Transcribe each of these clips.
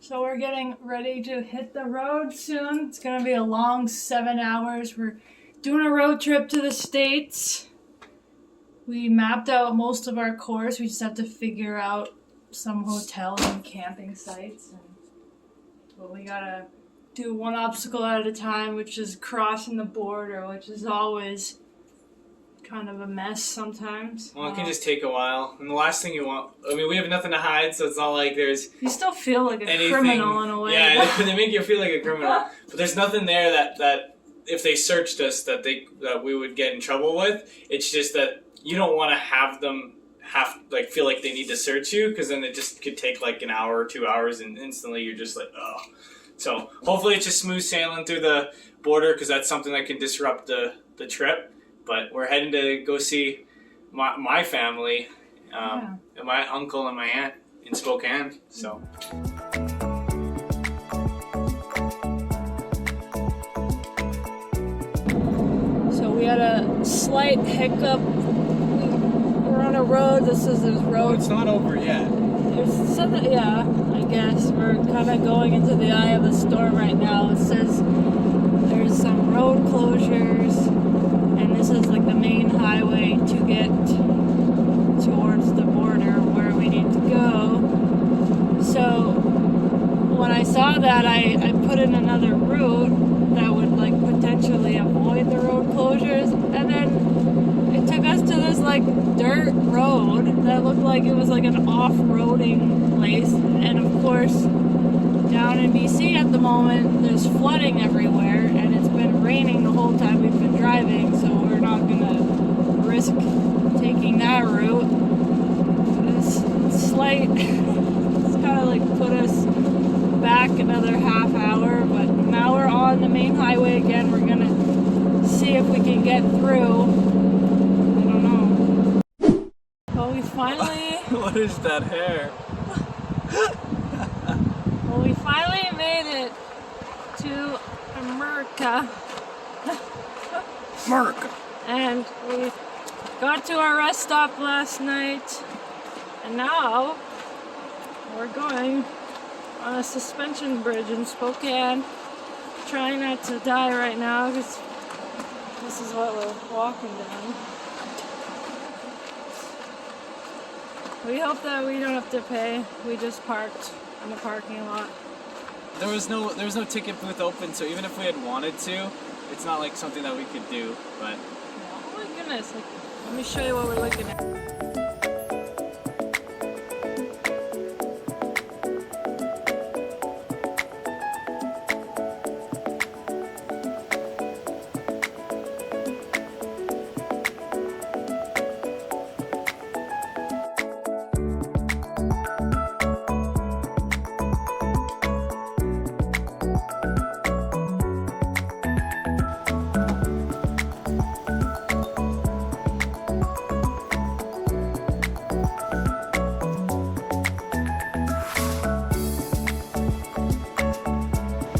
So we're getting ready to hit the road soon. It's gonna be a long 7 hours. We're doing a road trip to the States. We mapped out most of our course. We just have to figure out some hotels and camping sites. But we gotta do one obstacle at a time, which is crossing the border, which is always kind of a mess sometimes. Well, it can just take a while. And the last thing you want... I mean, we have nothing to hide, so it's not like there's... You still feel like a criminal in a way. Yeah, they make you feel like a criminal. But there's nothing there that if they searched us, that we would get in trouble with. It's just that you don't want to have them feel like they need to search you, because then it just could take like an hour or 2 hours, and instantly you're just like, oh. So hopefully it's just smooth sailing through the border, because that's something that can disrupt the trip. But we're heading to go see my family, and my uncle and my aunt in Spokane. So. So we had a slight hiccup. We're on a road. This road. Well, it's not over yet. There's something. Yeah, I guess we're kind of going into the eye of the storm right now. It says there's some road closures. And this is like the main highway to get towards the border where we need to go. So when I saw that, I put in another route that would like potentially avoid the road closures. And then it took us to this like dirt road that looked like it was like an off-roading place. And of course, down in BC at the moment, there's flooding everywhere, and it's been raining the whole time we've been driving, so we're not gonna risk taking that route. It's slight, it's kind of like put us back another half hour, but now we're on the main highway again. We're gonna see if we can get through. I don't know. Well, we finally... What is that hair? Well, we finally made it to America. America. And we got to our rest stop last night. And now we're going on a suspension bridge in Spokane. Trying not to die right now because this is what we're walking down. We hope that we don't have to pay. We just parked in the parking lot. There was no ticket booth open, so even if we had wanted to, it's not like something that we could do. But oh my goodness! Let me show you what we're looking at.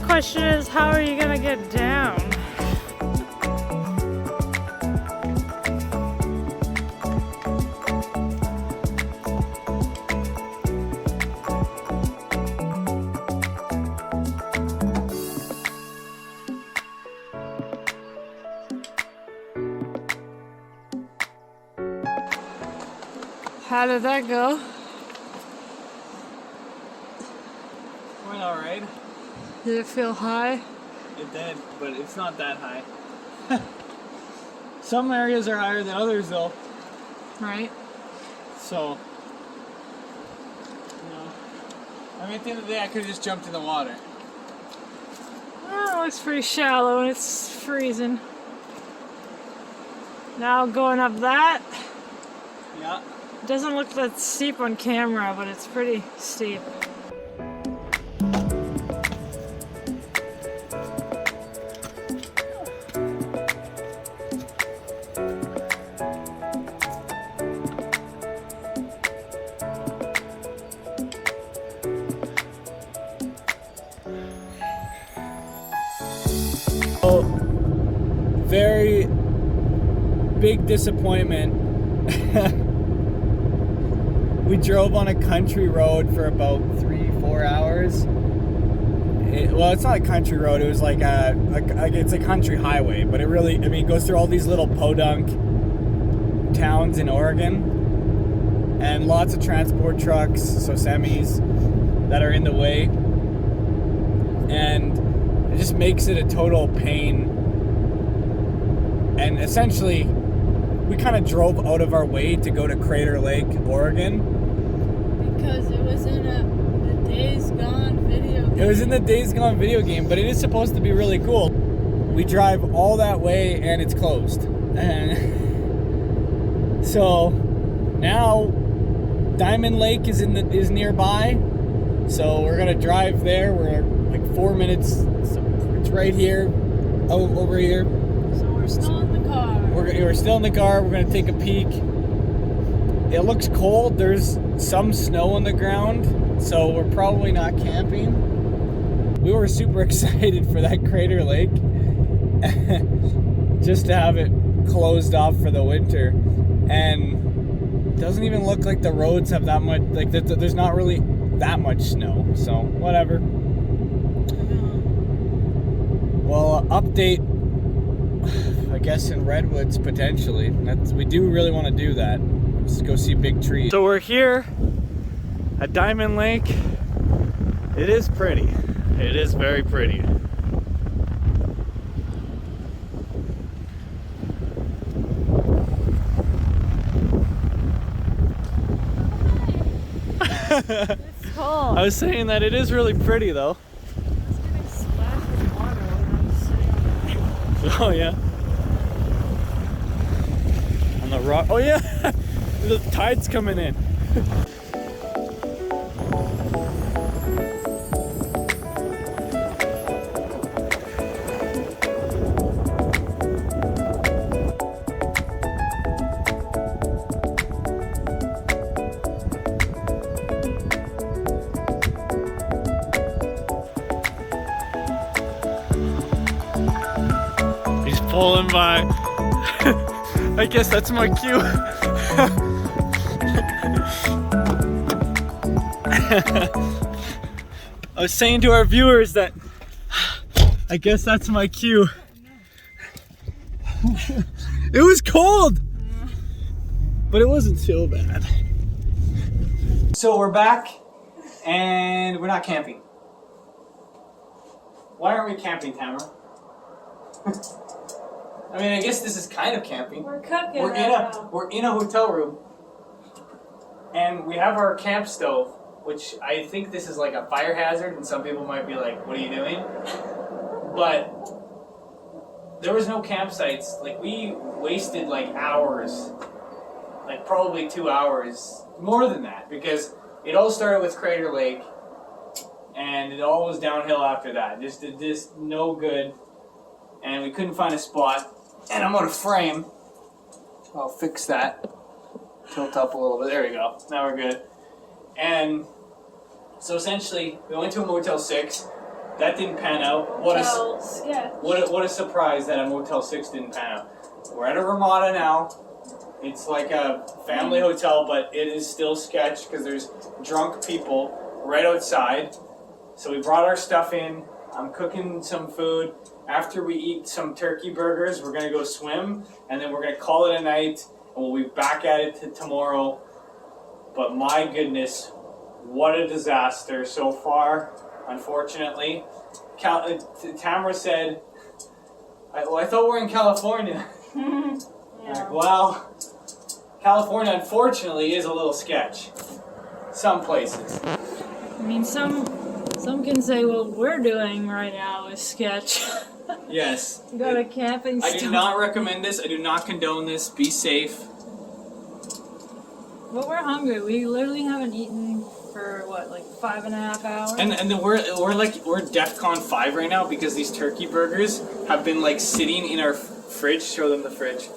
Question is, how are you gonna get down? How did that go? went all right. Did it feel high? It did, but it's not that high. Some areas are higher than others, though. Right. So, I mean, at the end of the day, I could have just jumped in the water. Well, it looks pretty shallow and it's freezing. Now going up that. Yeah. It doesn't look that steep on camera, but it's pretty steep. Very big disappointment. We drove on a country road for about 3-4 hours, well, it's not a country road. It was like it's a country highway, but it really, I mean, it goes through all these little podunk towns in Oregon, and lots of transport trucks, so semis, that are in the way, and it just makes it a total pain. And essentially, we kind of drove out of our way to go to Crater Lake, Oregon. Because it was in the Days Gone video game. It was in the Days Gone video game, but it is supposed to be really cool. We drive all that way and it's closed. And so now Diamond Lake is nearby. So we're gonna drive there. We're like 4 minutes. So it's right here, over here. So we're still in the car. We're still in the car. We're gonna take a peek. It looks cold. There's some snow on the ground, so we're probably not camping. We were super excited for that Crater Lake, just to have it closed off for the winter. And it doesn't even look like the roads have that much, like there's not really that much snow, so whatever. Well, update, I guess, in Redwoods potentially. We do really want to do that. Let's go see big trees. So we're here at Diamond Lake. It is pretty. It is very pretty. It's cold. I was saying that it is really pretty though. It's getting splashed with water when I'm sitting on Oh yeah. On the rock. Oh yeah. The tide's coming in. He's pulling by. I guess that's my cue. I was saying to our viewers that I guess that's my cue. It was cold, but it wasn't so bad. So we're back, and we're not camping. Why aren't we camping, Tamara? I mean, I guess this is kind of camping. We're cooking. We're in a hotel room, and we have our camp stove, which I think this is like a fire hazard, and some people might be like, "What are you doing?" But there was no campsites. Like, we wasted like hours, like probably 2 hours, more than that, because it all started with Crater Lake, and it all was downhill after that. Just no good, and we couldn't find a spot. And I'm on a frame. I'll fix that. Tilt up a little bit. There we go. Now we're good. And so essentially, we went to a Motel 6. That didn't pan out. What a surprise that a Motel 6 didn't pan out. We're at a Ramada now. It's like a family hotel, but it is still sketch because there's drunk people right outside. So we brought our stuff in. I'm cooking some food. After we eat some turkey burgers, we're going to go swim, and then we're going to call it a night, and we'll be back at it tomorrow. But my goodness, what a disaster so far, unfortunately. Tamara said, I thought we were in California. Yeah. Like, well, California, unfortunately, is a little sketch. Some places. I mean, some can say what we're doing right now is sketch. Yes. We got a camping I stove. do not recommend this. I do not condone this. Be safe. But we're hungry. We literally haven't eaten for what, like 5.5 hours? And then we're DEFCON 5 right now because these turkey burgers have been like sitting in our fridge. Show them the fridge.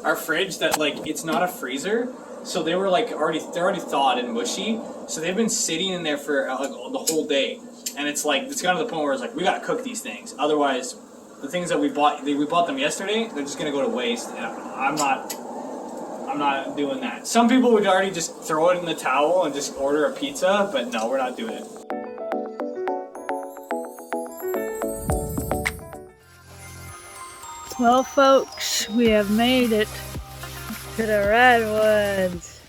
Our fridge that like it's not a freezer, so they were like they're already thawed and mushy. So they've been sitting in there for like the whole day, and it's like it's gotten to the point where it's like we gotta cook these things. Otherwise, the things that we bought them yesterday, they're just gonna go to waste. And I'm not doing that. Some people would already just throw it in the towel and just order a pizza, but no, we're not doing it. Well, folks, we have made it to the redwoods.